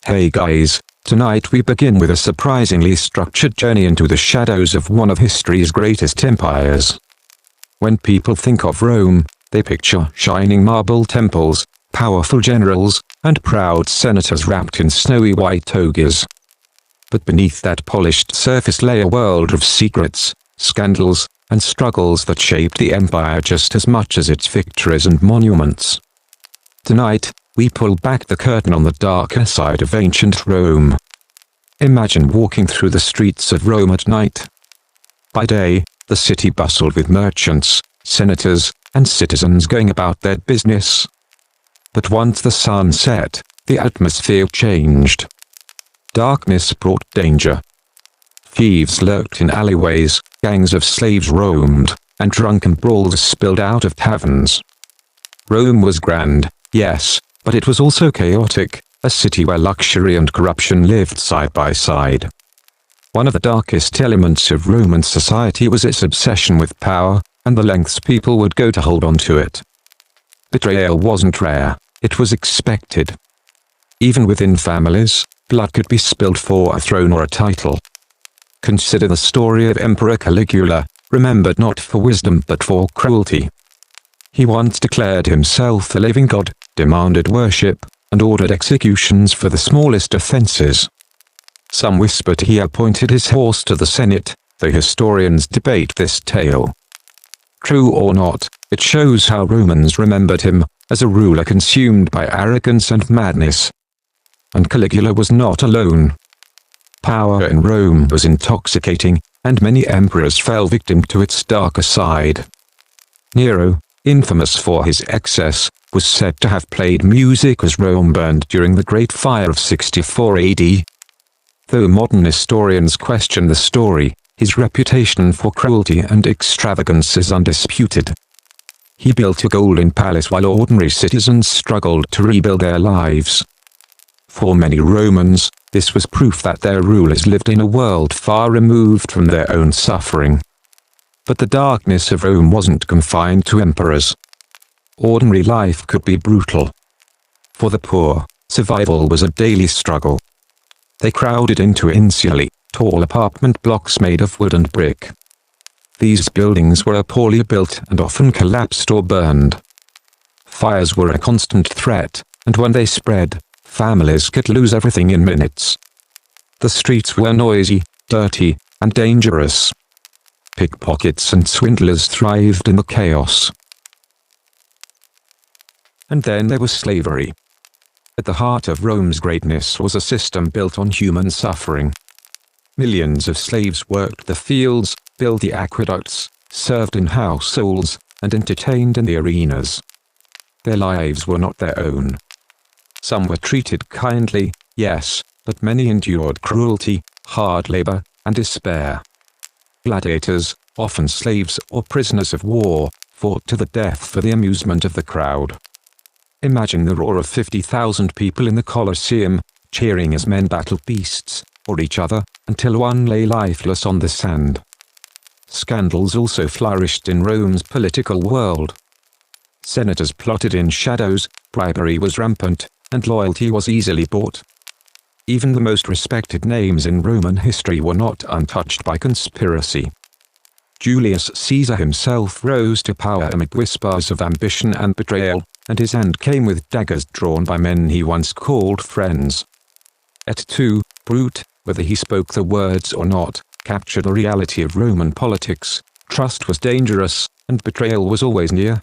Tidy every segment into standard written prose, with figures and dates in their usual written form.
Hey guys, tonight we begin with a surprisingly structured journey into the shadows of one of history's greatest empires. When people think of Rome, they picture shining marble temples, powerful generals, and proud senators wrapped in snowy white togas. But beneath that polished surface lay a world of secrets, scandals, and struggles that shaped the empire just as much as its victories and monuments. Tonight, we pull back the curtain on the darker side of ancient Rome. Imagine walking through the streets of Rome at night. By day, the city bustled with merchants, senators, and citizens going about their business. But once the sun set, the atmosphere changed. Darkness brought danger. Thieves lurked in alleyways, gangs of slaves roamed, and drunken brawls spilled out of taverns. Rome was grand, yes, but it was also chaotic, a city where luxury and corruption lived side by side. One of the darkest elements of Roman society was its obsession with power, and the lengths people would go to hold on to it. Betrayal wasn't rare, it was expected. Even within families, blood could be spilled for a throne or a title. Consider the story of Emperor Caligula, remembered not for wisdom but for cruelty. He once declared himself a living god, demanded worship, and ordered executions for the smallest offenses. Some whispered he appointed his horse to the Senate, though historians debate this tale. True or not, it shows how Romans remembered him, as a ruler consumed by arrogance and madness. And Caligula was not alone. Power in Rome was intoxicating, and many emperors fell victim to its darker side. Nero, infamous for his excess, was said to have played music as Rome burned during the Great Fire of 64 AD. Though modern historians question the story, his reputation for cruelty and extravagance is undisputed. He built a golden palace while ordinary citizens struggled to rebuild their lives. For many Romans, this was proof that their rulers lived in a world far removed from their own suffering. But the darkness of Rome wasn't confined to emperors. Ordinary life could be brutal. For the poor, survival was a daily struggle. They crowded into insulely, tall apartment blocks made of wood and brick. These buildings were poorly built and often collapsed or burned. Fires were a constant threat, and when they spread, families could lose everything in minutes. The streets were noisy, dirty, and dangerous. Pickpockets and swindlers thrived in the chaos. And then there was slavery. At the heart of Rome's greatness was a system built on human suffering. Millions of slaves worked the fields, built the aqueducts, served in households, and entertained in the arenas. Their lives were not their own. Some were treated kindly, yes, but many endured cruelty, hard labor, and despair. Gladiators, often slaves or prisoners of war, fought to the death for the amusement of the crowd. Imagine the roar of 50,000 people in the Colosseum, cheering as men battled beasts, or each other, until one lay lifeless on the sand. Scandals also flourished in Rome's political world. Senators plotted in shadows, bribery was rampant, and loyalty was easily bought. Even the most respected names in Roman history were not untouched by conspiracy. Julius Caesar himself rose to power amid whispers of ambition and betrayal, and his end came with daggers drawn by men he once called friends. Et tu, Brute, whether he spoke the words or not, captured the reality of Roman politics. Trust was dangerous, and betrayal was always near.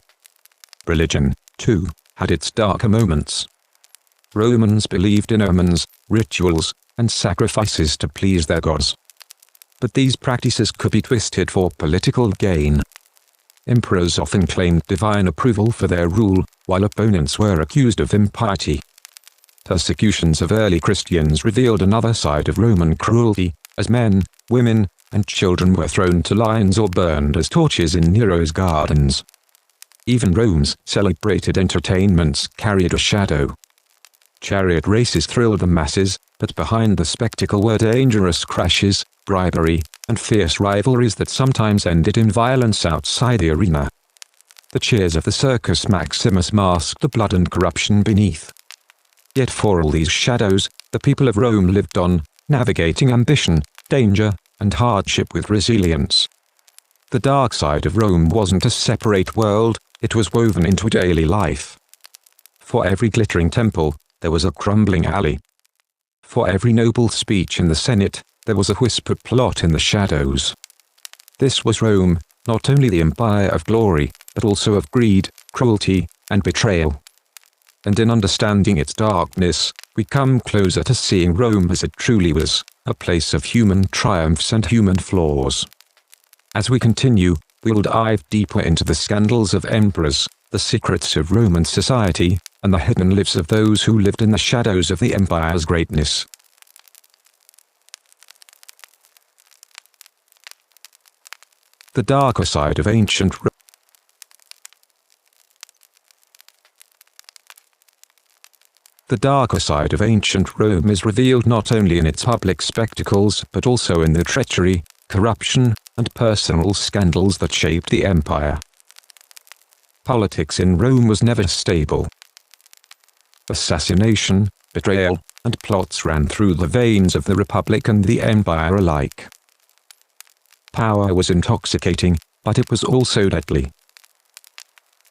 Religion, too, had its darker moments. Romans believed in omens, rituals, and sacrifices to please their gods. But these practices could be twisted for political gain. Emperors often claimed divine approval for their rule, while opponents were accused of impiety. Persecutions of early Christians revealed another side of Roman cruelty, as men, women, and children were thrown to lions or burned as torches in Nero's gardens. Even Rome's celebrated entertainments carried a shadow. Chariot races thrilled the masses, but behind the spectacle were dangerous crashes, bribery, and fierce rivalries that sometimes ended in violence outside the arena. The cheers of the Circus Maximus masked the blood and corruption beneath. Yet for all these shadows, the people of Rome lived on, navigating ambition, danger, and hardship with resilience. The dark side of Rome wasn't a separate world, it was woven into daily life. For every glittering temple, there was a crumbling alley. For every noble speech in the Senate, there was a whispered plot in the shadows. This was Rome, not only the empire of glory, but also of greed, cruelty, and betrayal. And in understanding its darkness, we come closer to seeing Rome as it truly was, a place of human triumphs and human flaws. As we continue, we'll dive deeper into the scandals of emperors, the secrets of Roman society, and the hidden lives of those who lived in the shadows of the empire's greatness. The darker side of ancient Rome. The darker side of ancient Rome is revealed not only in its public spectacles but also in the treachery, corruption, and personal scandals that shaped the empire. Politics in Rome was never stable. Assassination, betrayal, and plots ran through the veins of the Republic and the Empire alike. Power was intoxicating, but it was also deadly.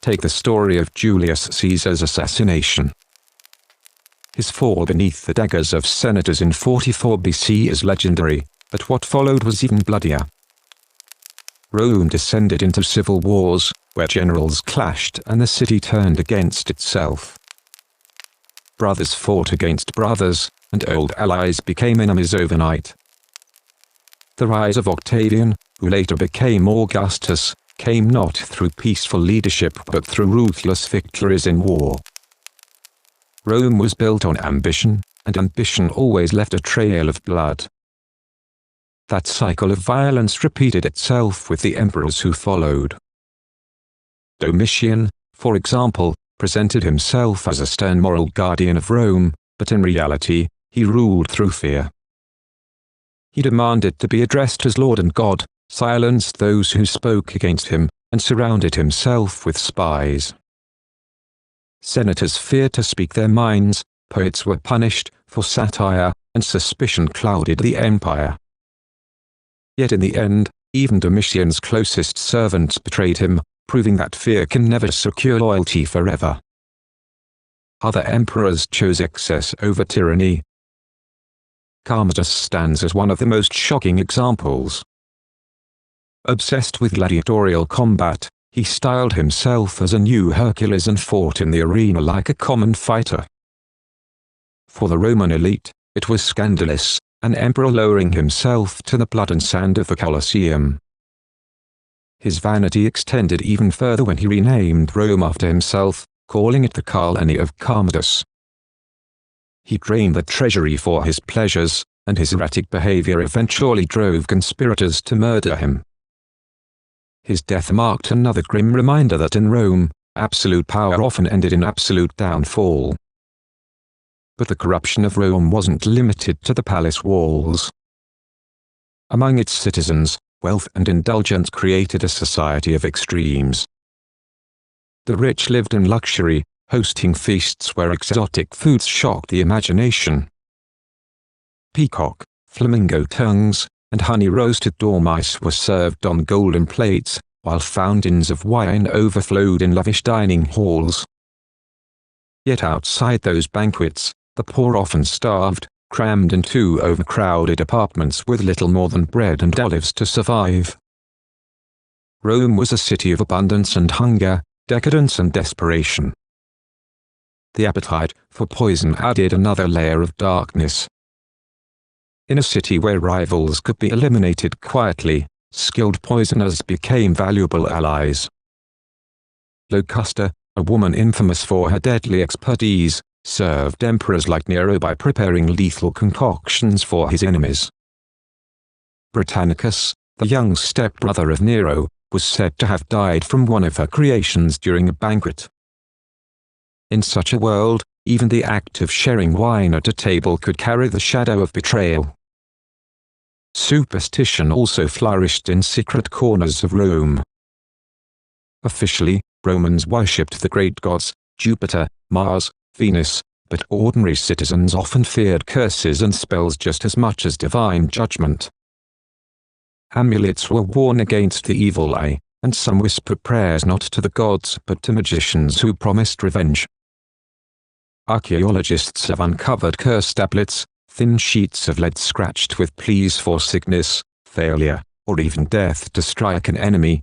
Take the story of Julius Caesar's assassination. His fall beneath the daggers of senators in 44 BC is legendary, but what followed was even bloodier. Rome descended into civil wars, where generals clashed and the city turned against itself. Brothers fought against brothers, and old allies became enemies overnight. The rise of Octavian, who later became Augustus, came not through peaceful leadership but through ruthless victories in war. Rome was built on ambition, and ambition always left a trail of blood. That cycle of violence repeated itself with the emperors who followed. Domitian, for example, presented himself as a stern moral guardian of Rome, but in reality, he ruled through fear. He demanded to be addressed as Lord and God, silenced those who spoke against him, and surrounded himself with spies. Senators feared to speak their minds, poets were punished for satire, and suspicion clouded the empire. Yet in the end, even Domitian's closest servants betrayed him, proving that fear can never secure loyalty forever. Other emperors chose excess over tyranny. Commodus stands as one of the most shocking examples. Obsessed with gladiatorial combat, he styled himself as a new Hercules and fought in the arena like a common fighter. For the Roman elite, it was scandalous, an emperor lowering himself to the blood and sand of the Colosseum. His vanity extended even further when he renamed Rome after himself, calling it the colony of Commodus. He drained the treasury for his pleasures, and his erratic behavior eventually drove conspirators to murder him. His death marked another grim reminder that in Rome, absolute power often ended in absolute downfall. But the corruption of Rome wasn't limited to the palace walls. Among its citizens, wealth and indulgence created a society of extremes. The rich lived in luxury, hosting feasts where exotic foods shocked the imagination. Peacock, flamingo tongues, and honey-roasted dormice were served on golden plates, while fountains of wine overflowed in lavish dining halls. Yet outside those banquets, the poor often starved, crammed into overcrowded apartments with little more than bread and olives to survive. Rome was a city of abundance and hunger, decadence and desperation. The appetite for poison added another layer of darkness. In a city where rivals could be eliminated quietly, skilled poisoners became valuable allies. Locusta, a woman infamous for her deadly expertise, served emperors like Nero by preparing lethal concoctions for his enemies. Britannicus, the young stepbrother of Nero, was said to have died from one of her creations during a banquet. In such a world, even the act of sharing wine at a table could carry the shadow of betrayal. Superstition also flourished in secret corners of Rome. Officially, Romans worshipped the great gods, Jupiter, Mars, Venus, but ordinary citizens often feared curses and spells just as much as divine judgment. Amulets were worn against the evil eye, and some whispered prayers not to the gods but to magicians who promised revenge. Archaeologists have uncovered curse tablets, thin sheets of lead scratched with pleas for sickness, failure, or even death to strike an enemy.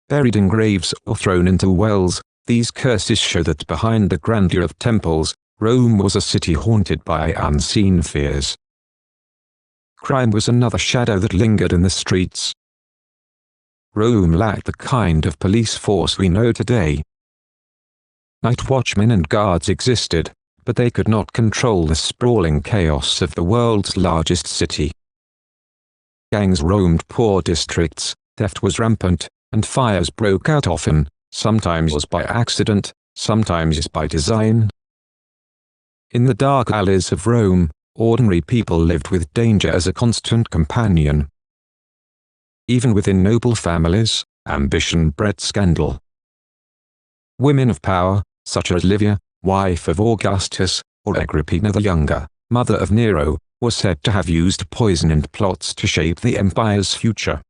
Buried in graves or thrown into wells, these curses show that behind the grandeur of temples, Rome was a city haunted by unseen fears. Crime was another shadow that lingered in the streets. Rome lacked the kind of police force we know today. Night watchmen and guards existed, but they could not control the sprawling chaos of the world's largest city. Gangs roamed poor districts, theft was rampant, and fires broke out often, sometimes by accident, sometimes by design. In the dark alleys of Rome, ordinary people lived with danger as a constant companion. Even within noble families, ambition bred scandal. Women of power, such as Livia, wife of Augustus, or Agrippina the Younger, mother of Nero, were said to have used poison in plots to shape the empire's future.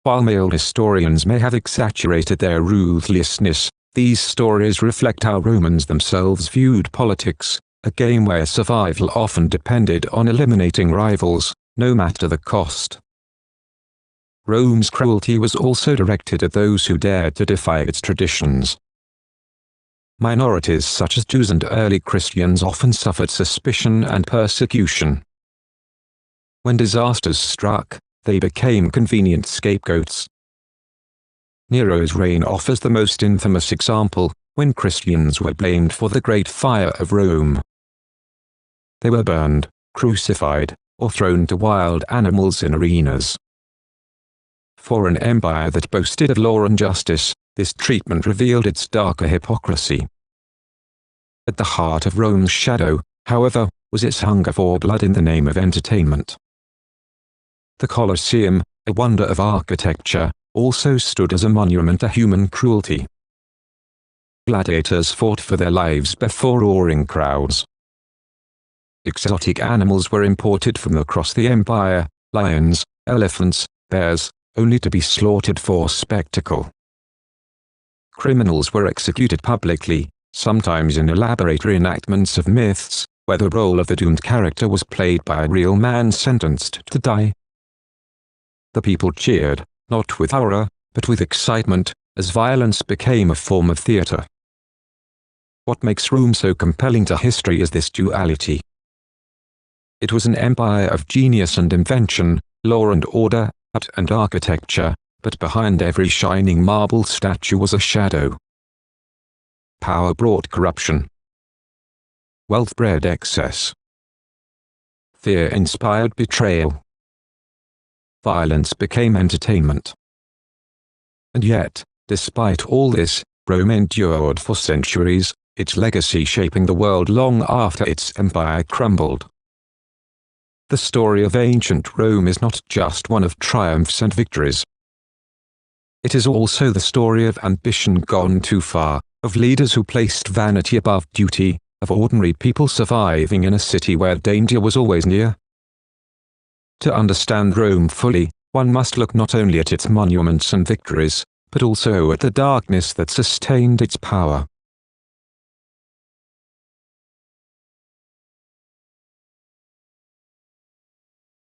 While male historians may have exaggerated their ruthlessness, these stories reflect how Romans themselves viewed politics, a game where survival often depended on eliminating rivals, no matter the cost. Rome's cruelty was also directed at those who dared to defy its traditions. Minorities such as Jews and early Christians often suffered suspicion and persecution. When disasters struck, they became convenient scapegoats. Nero's reign offers the most infamous example, when Christians were blamed for the Great Fire of Rome. They were burned, crucified, or thrown to wild animals in arenas. For an empire that boasted of law and justice, this treatment revealed its darker hypocrisy. At the heart of Rome's shadow, however, was its hunger for blood in the name of entertainment. The Colosseum, a wonder of architecture, also stood as a monument to human cruelty. Gladiators fought for their lives before roaring crowds. Exotic animals were imported from across the empire, lions, elephants, bears, only to be slaughtered for spectacle. Criminals were executed publicly, sometimes in elaborate reenactments of myths, where the role of the doomed character was played by a real man sentenced to die. The people cheered, not with horror, but with excitement, as violence became a form of theatre. What makes Rome so compelling to history is this duality. It was an empire of genius and invention, law and order, art and architecture, but behind every shining marble statue was a shadow. Power brought corruption. Wealth bred excess. Fear inspired betrayal. Violence became entertainment. And yet, despite all this, Rome endured for centuries, its legacy shaping the world long after its empire crumbled. The story of ancient Rome is not just one of triumphs and victories. It is also the story of ambition gone too far, of leaders who placed vanity above duty, of ordinary people surviving in a city where danger was always near. To understand Rome fully, one must look not only at its monuments and victories, but also at the darkness that sustained its power.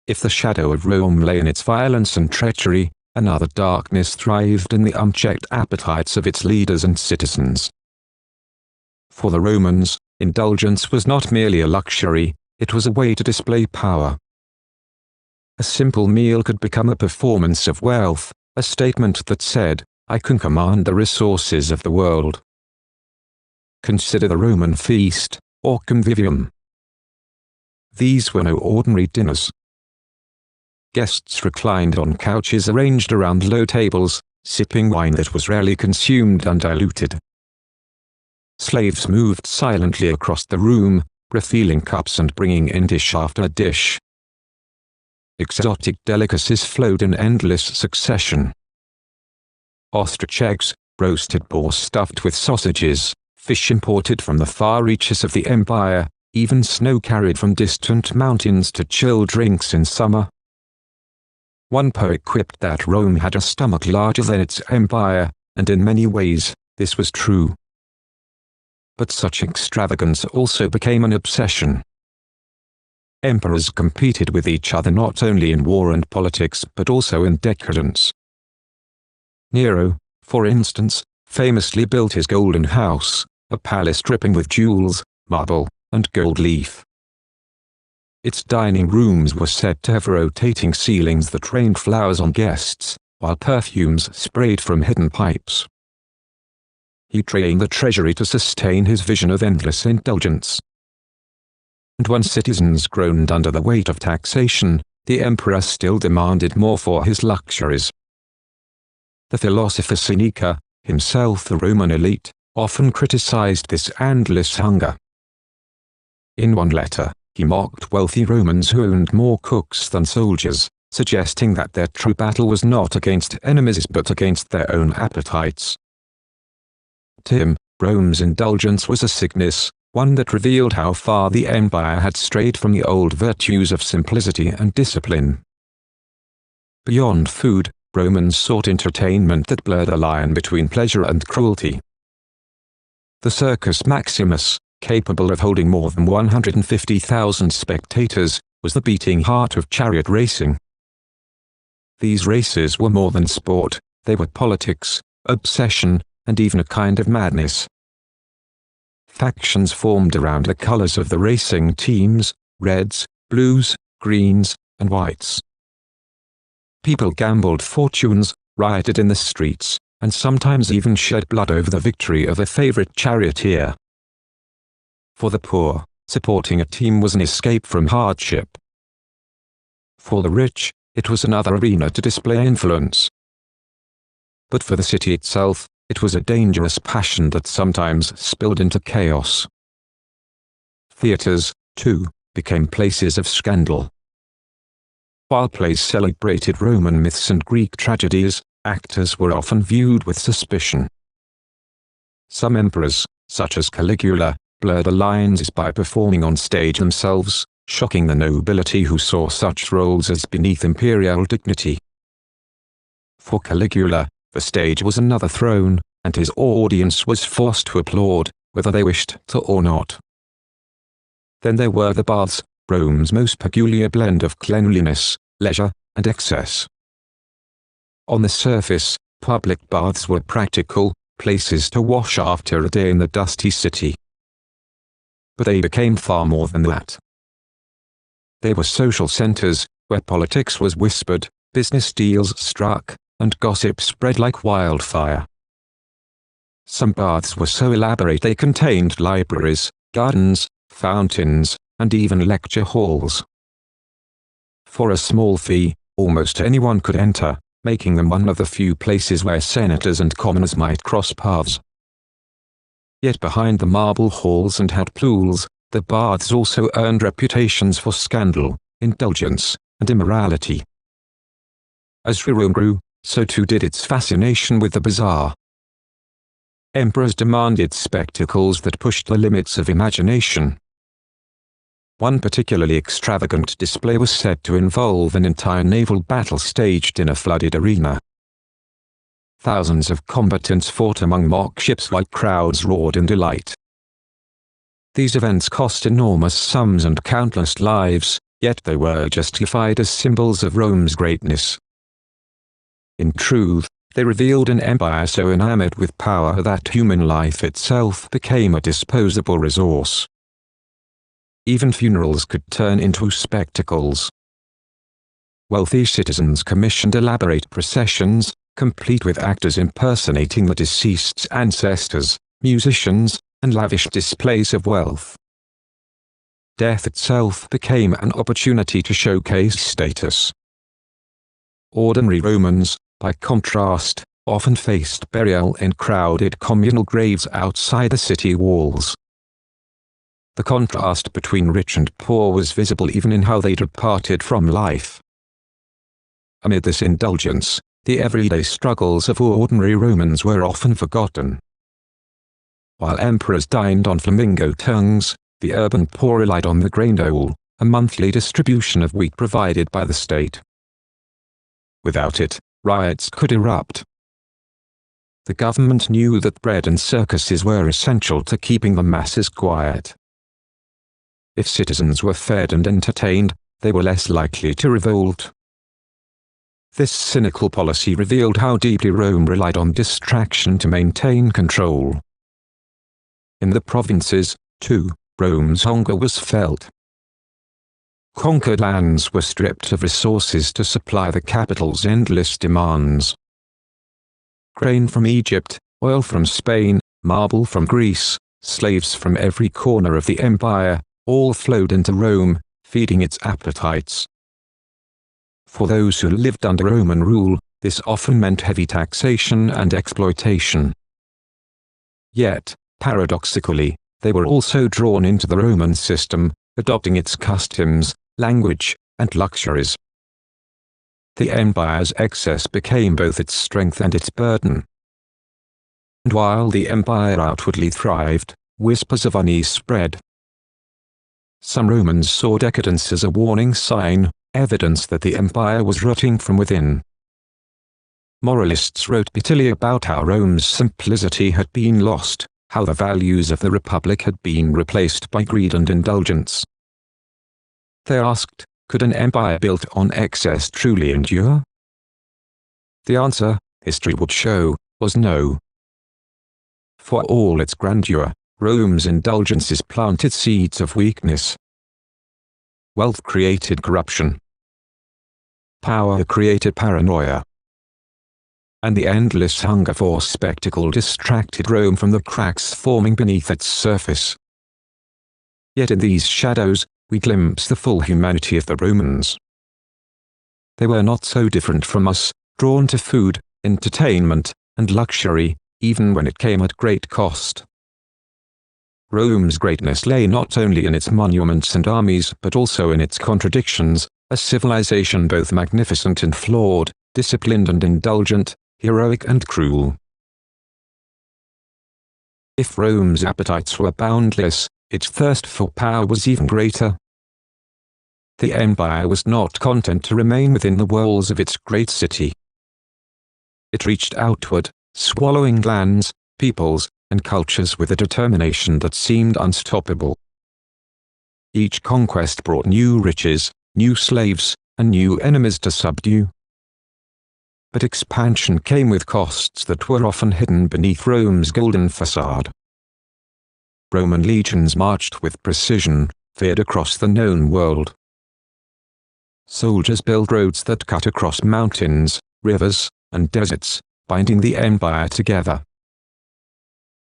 If the shadow of Rome lay in its violence and treachery, another darkness thrived in the unchecked appetites of its leaders and citizens. For the Romans, indulgence was not merely a luxury, it was a way to display power. A simple meal could become a performance of wealth, a statement that said, "I can command the resources of the world." Consider the Roman feast, or convivium. These were no ordinary dinners. Guests reclined on couches arranged around low tables, sipping wine that was rarely consumed undiluted. Slaves moved silently across the room, refilling cups and bringing in dish after dish. Exotic delicacies flowed in endless succession. Ostrich eggs, roasted boar stuffed with sausages, fish imported from the far reaches of the empire, even snow carried from distant mountains to chill drinks in summer. One poet quipped that Rome had a stomach larger than its empire, and in many ways, this was true. But such extravagance also became an obsession. Emperors competed with each other not only in war and politics but also in decadence. Nero, for instance, famously built his golden house, a palace dripping with jewels, marble, and gold leaf. Its dining rooms were said to have rotating ceilings that rained flowers on guests, while perfumes sprayed from hidden pipes. He drained the treasury to sustain his vision of endless indulgence. And when citizens groaned under the weight of taxation, the emperor still demanded more for his luxuries. The philosopher Seneca, himself the Roman elite, often criticized this endless hunger. In one letter, he mocked wealthy Romans who owned more cooks than soldiers, suggesting that their true battle was not against enemies but against their own appetites. To him, Rome's indulgence was a sickness, one that revealed how far the empire had strayed from the old virtues of simplicity and discipline. Beyond food, Romans sought entertainment that blurred the line between pleasure and cruelty. The Circus Maximus, capable of holding more than 150,000 spectators, was the beating heart of chariot racing. These races were more than sport, they were politics, obsession, and even a kind of madness. Factions formed around the colors of the racing teams: reds, blues, greens, and whites. People gambled fortunes, rioted in the streets, and sometimes even shed blood over the victory of a favorite charioteer. For the poor, supporting a team was an escape from hardship. For the rich, it was another arena to display influence. But for the city itself, it was a dangerous passion that sometimes spilled into chaos. Theaters, too, became places of scandal. While plays celebrated Roman myths and Greek tragedies, actors were often viewed with suspicion. Some emperors, such as Caligula, blurred the lines by performing on stage themselves, shocking the nobility who saw such roles as beneath imperial dignity. For Caligula, the stage was another throne, and his audience was forced to applaud, whether they wished to or not. Then there were the baths, Rome's most peculiar blend of cleanliness, leisure, and excess. On the surface, public baths were practical, places to wash after a day in the dusty city. But they became far more than that. They were social centers, where politics was whispered, business deals struck, and gossip spread like wildfire. Some baths were so elaborate they contained libraries, gardens, fountains, and even lecture halls. For a small fee, almost anyone could enter, making them one of the few places where senators and commoners might cross paths. Yet behind the marble halls and hot pools, the baths also earned reputations for scandal, indulgence, and immorality. As Rome grew, so too did its fascination with the bizarre. Emperors demanded spectacles that pushed the limits of imagination. One particularly extravagant display was said to involve an entire naval battle staged in a flooded arena. Thousands of combatants fought among mock ships while crowds roared in delight. These events cost enormous sums and countless lives, yet they were justified as symbols of Rome's greatness. In truth, they revealed an empire so enamored with power that human life itself became a disposable resource. Even funerals could turn into spectacles. Wealthy citizens commissioned elaborate processions, complete with actors impersonating the deceased's ancestors, musicians, and lavish displays of wealth. Death itself became an opportunity to showcase status. Ordinary Romans, by contrast, often faced burial in crowded communal graves outside the city walls. The contrast between rich and poor was visible even in how they departed from life. Amid this indulgence, the everyday struggles of ordinary Romans were often forgotten. While emperors dined on flamingo tongues, the urban poor relied on the grain dole, a monthly distribution of wheat provided by the state. Without it, riots could erupt. The government knew that bread and circuses were essential to keeping the masses quiet. If citizens were fed and entertained, they were less likely to revolt. This cynical policy revealed how deeply Rome relied on distraction to maintain control. In the provinces, too, Rome's hunger was felt. Conquered lands were stripped of resources to supply the capital's endless demands. Grain from Egypt, oil from Spain, marble from Greece, slaves from every corner of the empire, all flowed into Rome, feeding its appetites. For those who lived under Roman rule, this often meant heavy taxation and exploitation. Yet, paradoxically, they were also drawn into the Roman system, adopting its customs, language, and luxuries. The empire's excess became both its strength and its burden. And while the empire outwardly thrived, whispers of unease spread. Some Romans saw decadence as a warning sign, evidence that the empire was rotting from within. Moralists wrote bitterly about how Rome's simplicity had been lost, how the values of the Republic had been replaced by greed and indulgence. They asked, could an empire built on excess truly endure? The answer, history would show, was no. For all its grandeur, Rome's indulgences planted seeds of weakness. Wealth created corruption. Power created paranoia. And the endless hunger for spectacle distracted Rome from the cracks forming beneath its surface. Yet in these shadows, we glimpse the full humanity of the Romans. They were not so different from us, drawn to food, entertainment, and luxury, even when it came at great cost. Rome's greatness lay not only in its monuments and armies but also in its contradictions, a civilization both magnificent and flawed, disciplined and indulgent, heroic and cruel. If Rome's appetites were boundless, its thirst for power was even greater. The empire was not content to remain within the walls of its great city. It reached outward, swallowing lands, peoples, and cultures with a determination that seemed unstoppable. Each conquest brought new riches, new slaves, and new enemies to subdue. But expansion came with costs that were often hidden beneath Rome's golden facade. Roman legions marched with precision, feared across the known world. Soldiers built roads that cut across mountains, rivers, and deserts, binding the empire together.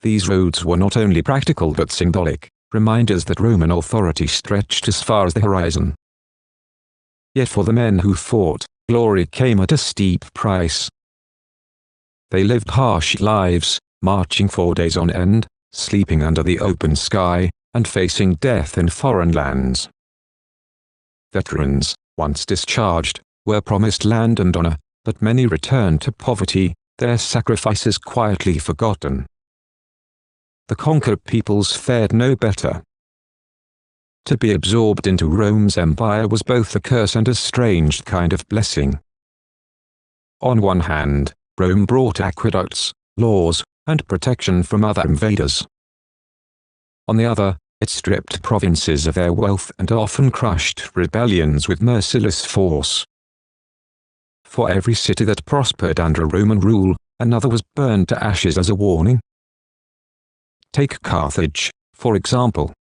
These roads were not only practical but symbolic, reminders that Roman authority stretched as far as the horizon. Yet for the men who fought, glory came at a steep price. They lived harsh lives, marching for days on end, sleeping under the open sky, and facing death in foreign lands. Veterans, once discharged, were promised land and honor, but many returned to poverty, their sacrifices quietly forgotten. The conquered peoples fared no better. To be absorbed into Rome's empire was both a curse and a strange kind of blessing. On one hand, Rome brought aqueducts, laws, and protection from other invaders. On the other, it stripped provinces of their wealth and often crushed rebellions with merciless force. For every city that prospered under Roman rule, another was burned to ashes as a warning. Take Carthage, for example.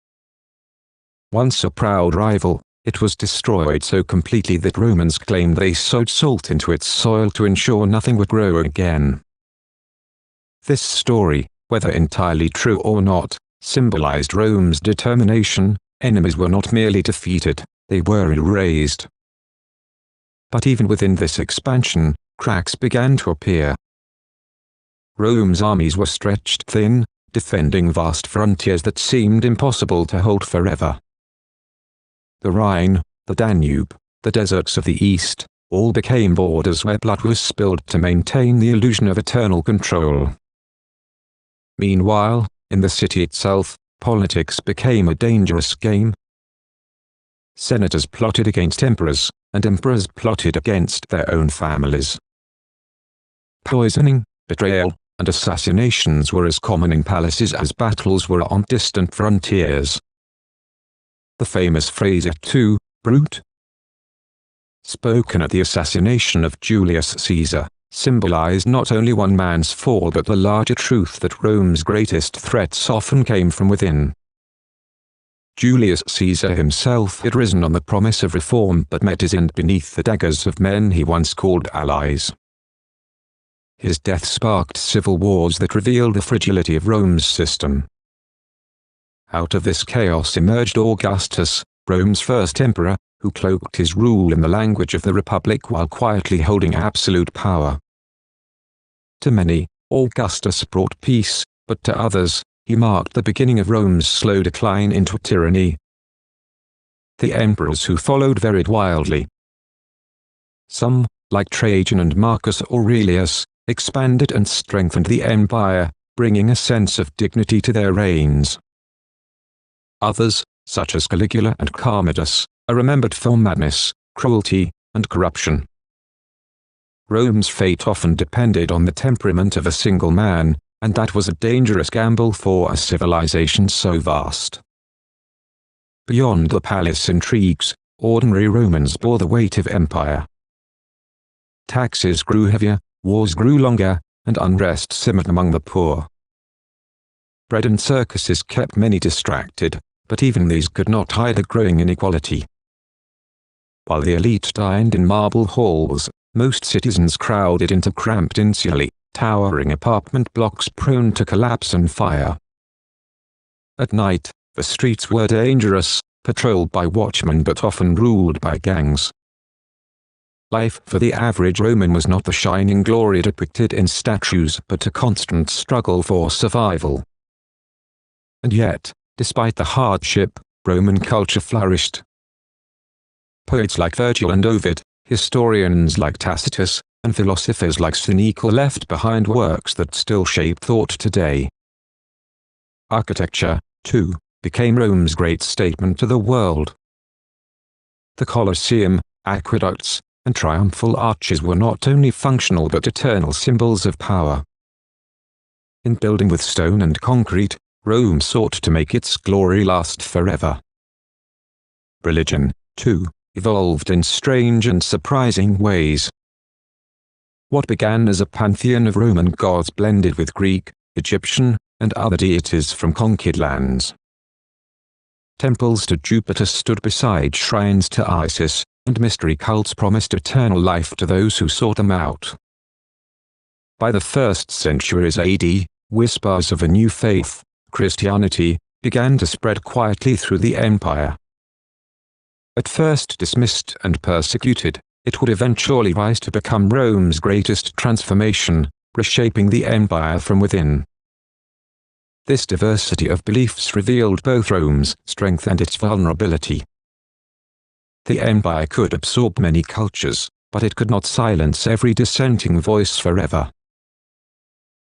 Once a proud rival, it was destroyed so completely that Romans claimed they sowed salt into its soil to ensure nothing would grow again. This story, whether entirely true or not, symbolized Rome's determination. Enemies were not merely defeated, they were erased. But even within this expansion, cracks began to appear. Rome's armies were stretched thin, defending vast frontiers that seemed impossible to hold forever. The Rhine, the Danube, the deserts of the East, all became borders where blood was spilled to maintain the illusion of eternal control. Meanwhile, in the city itself, politics became a dangerous game. Senators plotted against emperors, and emperors plotted against their own families. Poisoning, betrayal, and assassinations were as common in palaces as battles were on distant frontiers. The famous phrase "et tu, brute," spoken at the assassination of Julius Caesar, symbolized not only one man's fall but the larger truth that Rome's greatest threats often came from within. Julius Caesar himself had risen on the promise of reform but met his end beneath the daggers of men he once called allies. His death sparked civil wars that revealed the fragility of Rome's system. Out of this chaos emerged Augustus, Rome's first emperor, who cloaked his rule in the language of the Republic while quietly holding absolute power. To many, Augustus brought peace, but to others, he marked the beginning of Rome's slow decline into tyranny. The emperors who followed varied wildly. Some, like Trajan and Marcus Aurelius, expanded and strengthened the empire, bringing a sense of dignity to their reigns. Others, such as Caligula and Commodus, are remembered for madness, cruelty, and corruption. Rome's fate often depended on the temperament of a single man, and that was a dangerous gamble for a civilization so vast. Beyond the palace intrigues, ordinary Romans bore the weight of empire. Taxes grew heavier, wars grew longer, and unrest simmered among the poor. Bread and circuses kept many distracted, but even these could not hide a growing inequality. While the elite dined in marble halls, most citizens crowded into cramped insulae, towering apartment blocks prone to collapse and fire. At night, the streets were dangerous, patrolled by watchmen but often ruled by gangs. Life for the average Roman was not the shining glory depicted in statues but a constant struggle for survival. And yet, despite the hardship, Roman culture flourished. Poets like Virgil and Ovid, historians like Tacitus, and philosophers like Seneca left behind works that still shape thought today. Architecture, too, became Rome's great statement to the world. The Colosseum, aqueducts, and triumphal arches were not only functional but eternal symbols of power. In building with stone and concrete, Rome sought to make its glory last forever. Religion, too, evolved in strange and surprising ways. What began as a pantheon of Roman gods blended with Greek, Egyptian, and other deities from conquered lands. Temples to Jupiter stood beside shrines to Isis, and mystery cults promised eternal life to those who sought them out. By the 1st centuries AD, whispers of a new faith, Christianity, began to spread quietly through the empire. At first dismissed and persecuted, it would eventually rise to become Rome's greatest transformation, reshaping the empire from within. This diversity of beliefs revealed both Rome's strength and its vulnerability. The empire could absorb many cultures, but it could not silence every dissenting voice forever.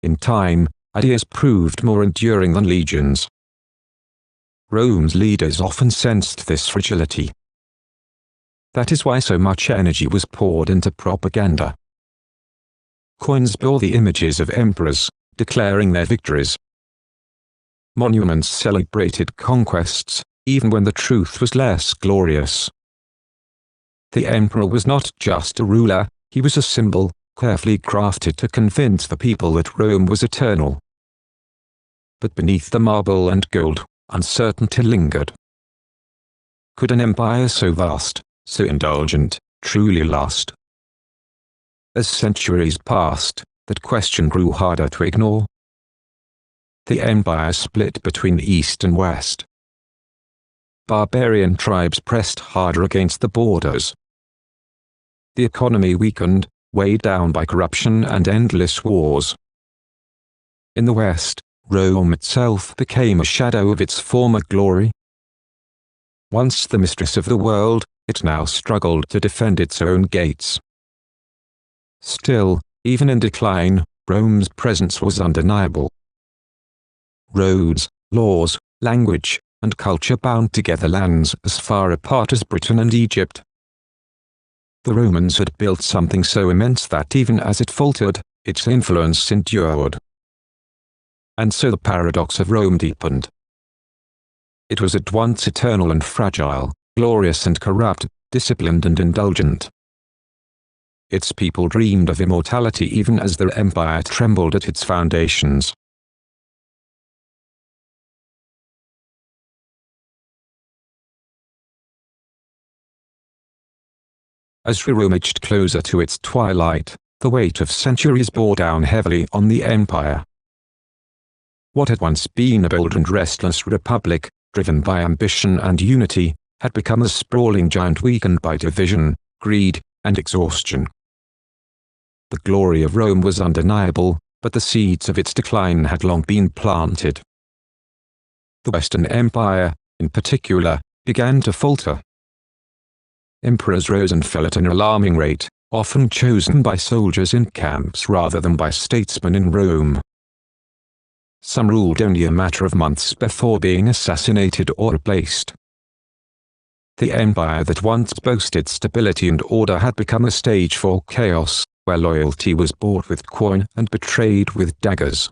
In time, ideas proved more enduring than legions. Rome's leaders often sensed this fragility. That is why so much energy was poured into propaganda. Coins bore the images of emperors, declaring their victories. Monuments celebrated conquests, even when the truth was less glorious. The emperor was not just a ruler, he was a symbol, carefully crafted to convince the people that Rome was eternal. But beneath the marble and gold, uncertainty lingered. Could an empire so vast, so indulgent, truly last? As centuries passed, that question grew harder to ignore. The empire split between East and West. Barbarian tribes pressed harder against the borders. The economy weakened, weighed down by corruption and endless wars. In the West, Rome itself became a shadow of its former glory. Once the mistress of the world, it now struggled to defend its own gates. Still, even in decline, Rome's presence was undeniable. Roads, laws, language, and culture bound together lands as far apart as Britain and Egypt. The Romans had built something so immense that even as it faltered, its influence endured. And so the paradox of Rome deepened. It was at once eternal and fragile, glorious and corrupt, disciplined and indulgent. Its people dreamed of immortality even as their empire trembled at its foundations. As Rome edged closer to its twilight, the weight of centuries bore down heavily on the empire. What had once been a bold and restless republic, driven by ambition and unity, had become a sprawling giant weakened by division, greed, and exhaustion. The glory of Rome was undeniable, but the seeds of its decline had long been planted. The Western Empire, in particular, began to falter. Emperors rose and fell at an alarming rate, often chosen by soldiers in camps rather than by statesmen in Rome. Some ruled only a matter of months before being assassinated or replaced. The empire that once boasted stability and order had become a stage for chaos, where loyalty was bought with coin and betrayed with daggers.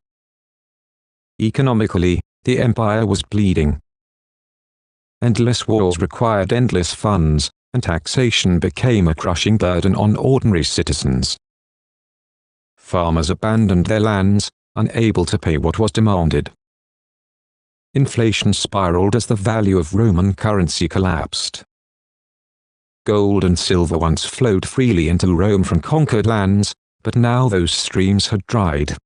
Economically, the empire was bleeding. Endless wars required endless funds, and taxation became a crushing burden on ordinary citizens. Farmers abandoned their lands, unable to pay what was demanded. Inflation spiraled as the value of Roman currency collapsed. Gold and silver once flowed freely into Rome from conquered lands, but now those streams had dried.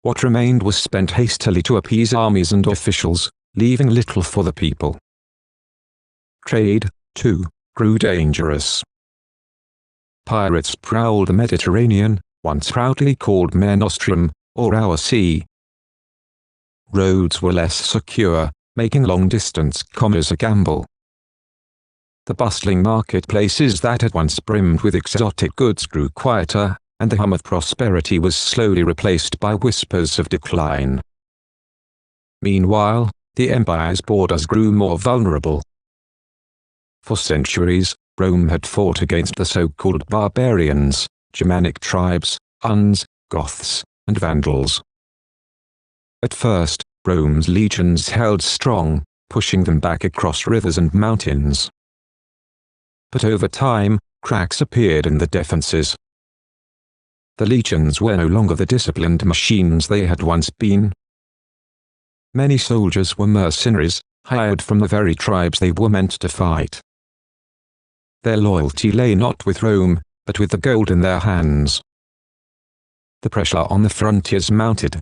What remained was spent hastily to appease armies and officials, leaving little for the people. Trade, too, grew dangerous. Pirates prowled the Mediterranean, once proudly called Mare Nostrum, or Our Sea. Roads were less secure, making long-distance commerce a gamble. The bustling marketplaces that had once brimmed with exotic goods grew quieter, and the hum of prosperity was slowly replaced by whispers of decline. Meanwhile, the empire's borders grew more vulnerable. For centuries, Rome had fought against the so-called barbarians, Germanic tribes, Huns, Goths, and Vandals. At first, Rome's legions held strong, pushing them back across rivers and mountains. But over time, cracks appeared in the defenses. The legions were no longer the disciplined machines they had once been. Many soldiers were mercenaries, hired from the very tribes they were meant to fight. Their loyalty lay not with Rome, but with the gold in their hands. The pressure on the frontiers mounted.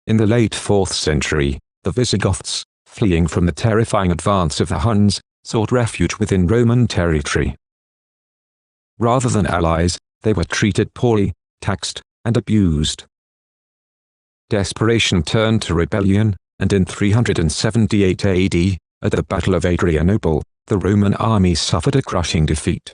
In the late 4th century, the Visigoths, fleeing from the terrifying advance of the Huns, sought refuge within Roman territory. Rather than allies, they were treated poorly, taxed, and abused. Desperation turned to rebellion, and in 378 AD, at the Battle of Adrianople, the Roman army suffered a crushing defeat.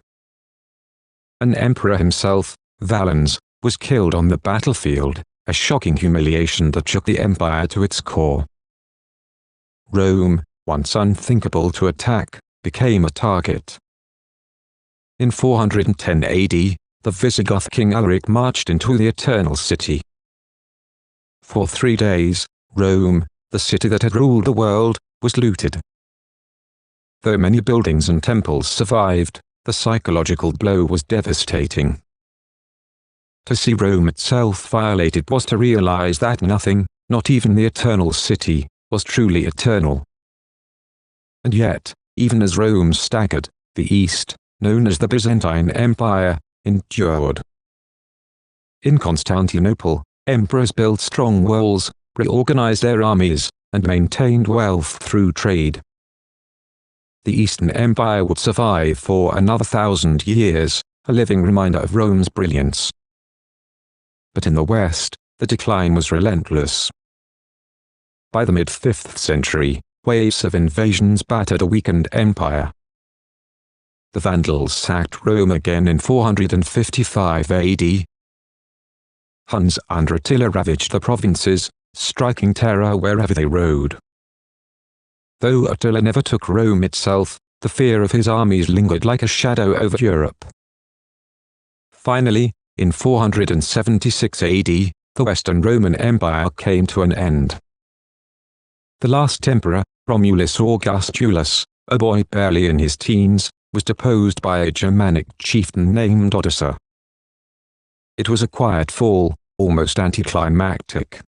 An emperor himself, Valens, was killed on the battlefield, a shocking humiliation that shook the empire to its core. Rome, once unthinkable to attack, became a target. In 410 AD, the Visigoth king Alaric marched into the Eternal City. For 3 days, Rome, the city that had ruled the world, was looted. Though many buildings and temples survived, the psychological blow was devastating. To see Rome itself violated was to realize that nothing, not even the Eternal City, was truly eternal. And yet, even as Rome staggered, the East, known as the Byzantine Empire, endured. In Constantinople, emperors built strong walls, reorganized their armies, and maintained wealth through trade. The Eastern Empire would survive for another 1,000 years, a living reminder of Rome's brilliance. But in the West, the decline was relentless. By the mid-5th century, waves of invasions battered a weakened empire. The Vandals sacked Rome again in 455 AD. Huns under Attila ravaged the provinces, striking terror wherever they rode. Though Attila never took Rome itself, the fear of his armies lingered like a shadow over Europe. Finally, in 476 AD, the Western Roman Empire came to an end. The last emperor, Romulus Augustulus, a boy barely in his teens, was deposed by a Germanic chieftain named Odoacer. It was a quiet fall, almost anticlimactic.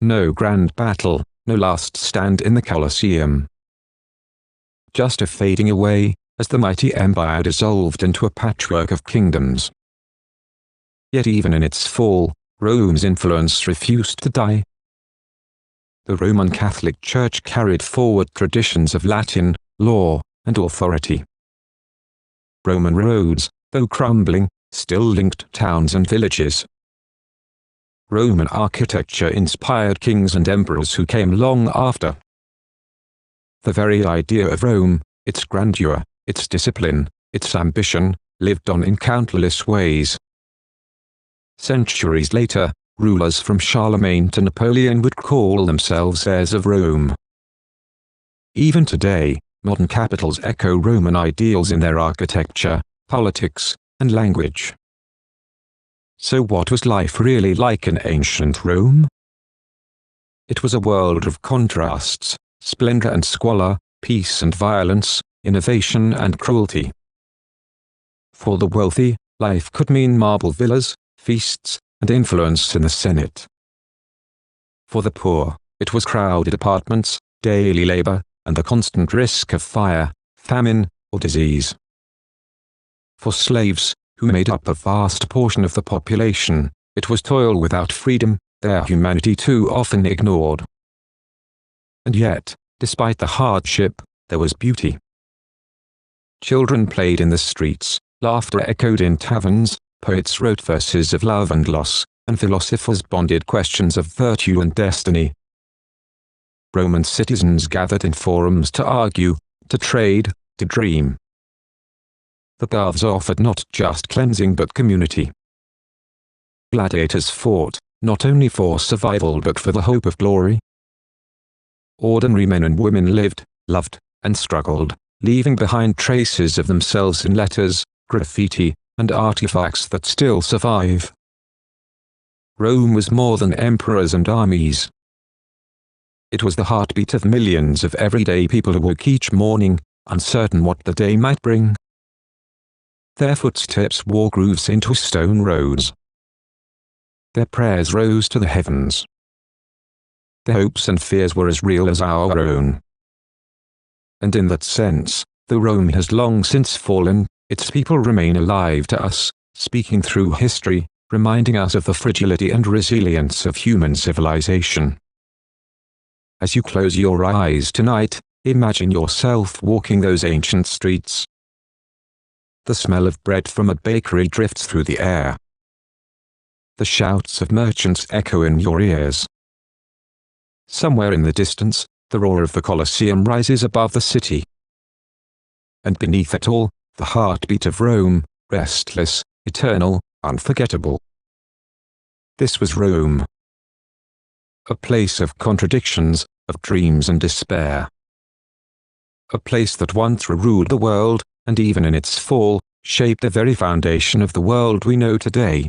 No grand battle, no last stand in the Colosseum. Just a fading away, as the mighty empire dissolved into a patchwork of kingdoms. Yet even in its fall, Rome's influence refused to die. The Roman Catholic Church carried forward traditions of Latin, law, and authority. Roman roads, though crumbling, still linked towns and villages. Roman architecture inspired kings and emperors who came long after. The very idea of Rome, its grandeur, its discipline, its ambition, lived on in countless ways. Centuries later, rulers from Charlemagne to Napoleon would call themselves heirs of Rome. Even today, modern capitals echo Roman ideals in their architecture, politics, and language. So what was life really like in ancient Rome? It was a world of contrasts, splendor and squalor, peace and violence, innovation and cruelty. For the wealthy, life could mean marble villas, feasts, and influence in the Senate. For the poor, it was crowded apartments, daily labor, and the constant risk of fire, famine, or disease. For slaves, who made up a vast portion of the population, it was toil without freedom, their humanity too often ignored. And yet, despite the hardship, there was beauty. Children played in the streets, laughter echoed in taverns, poets wrote verses of love and loss, and philosophers pondered questions of virtue and destiny. Roman citizens gathered in forums to argue, to trade, to dream. The baths offered not just cleansing but community. Gladiators fought, not only for survival but for the hope of glory. Ordinary men and women lived, loved, and struggled, leaving behind traces of themselves in letters, graffiti, and artifacts that still survive. Rome was more than emperors and armies. It was the heartbeat of millions of everyday people who woke each morning, uncertain what the day might bring. Their footsteps wore grooves into stone roads. Their prayers rose to the heavens. Their hopes and fears were as real as our own. And in that sense, though Rome has long since fallen, its people remain alive to us, speaking through history, reminding us of the fragility and resilience of human civilization. As you close your eyes tonight, imagine yourself walking those ancient streets. The smell of bread from a bakery drifts through the air. The shouts of merchants echo in your ears. Somewhere in the distance, the roar of the Colosseum rises above the city. And beneath it all, the heartbeat of Rome, restless, eternal, unforgettable. This was Rome. A place of contradictions, of dreams and despair. A place that once ruled the world, and even in its fall, shaped the very foundation of the world we know today.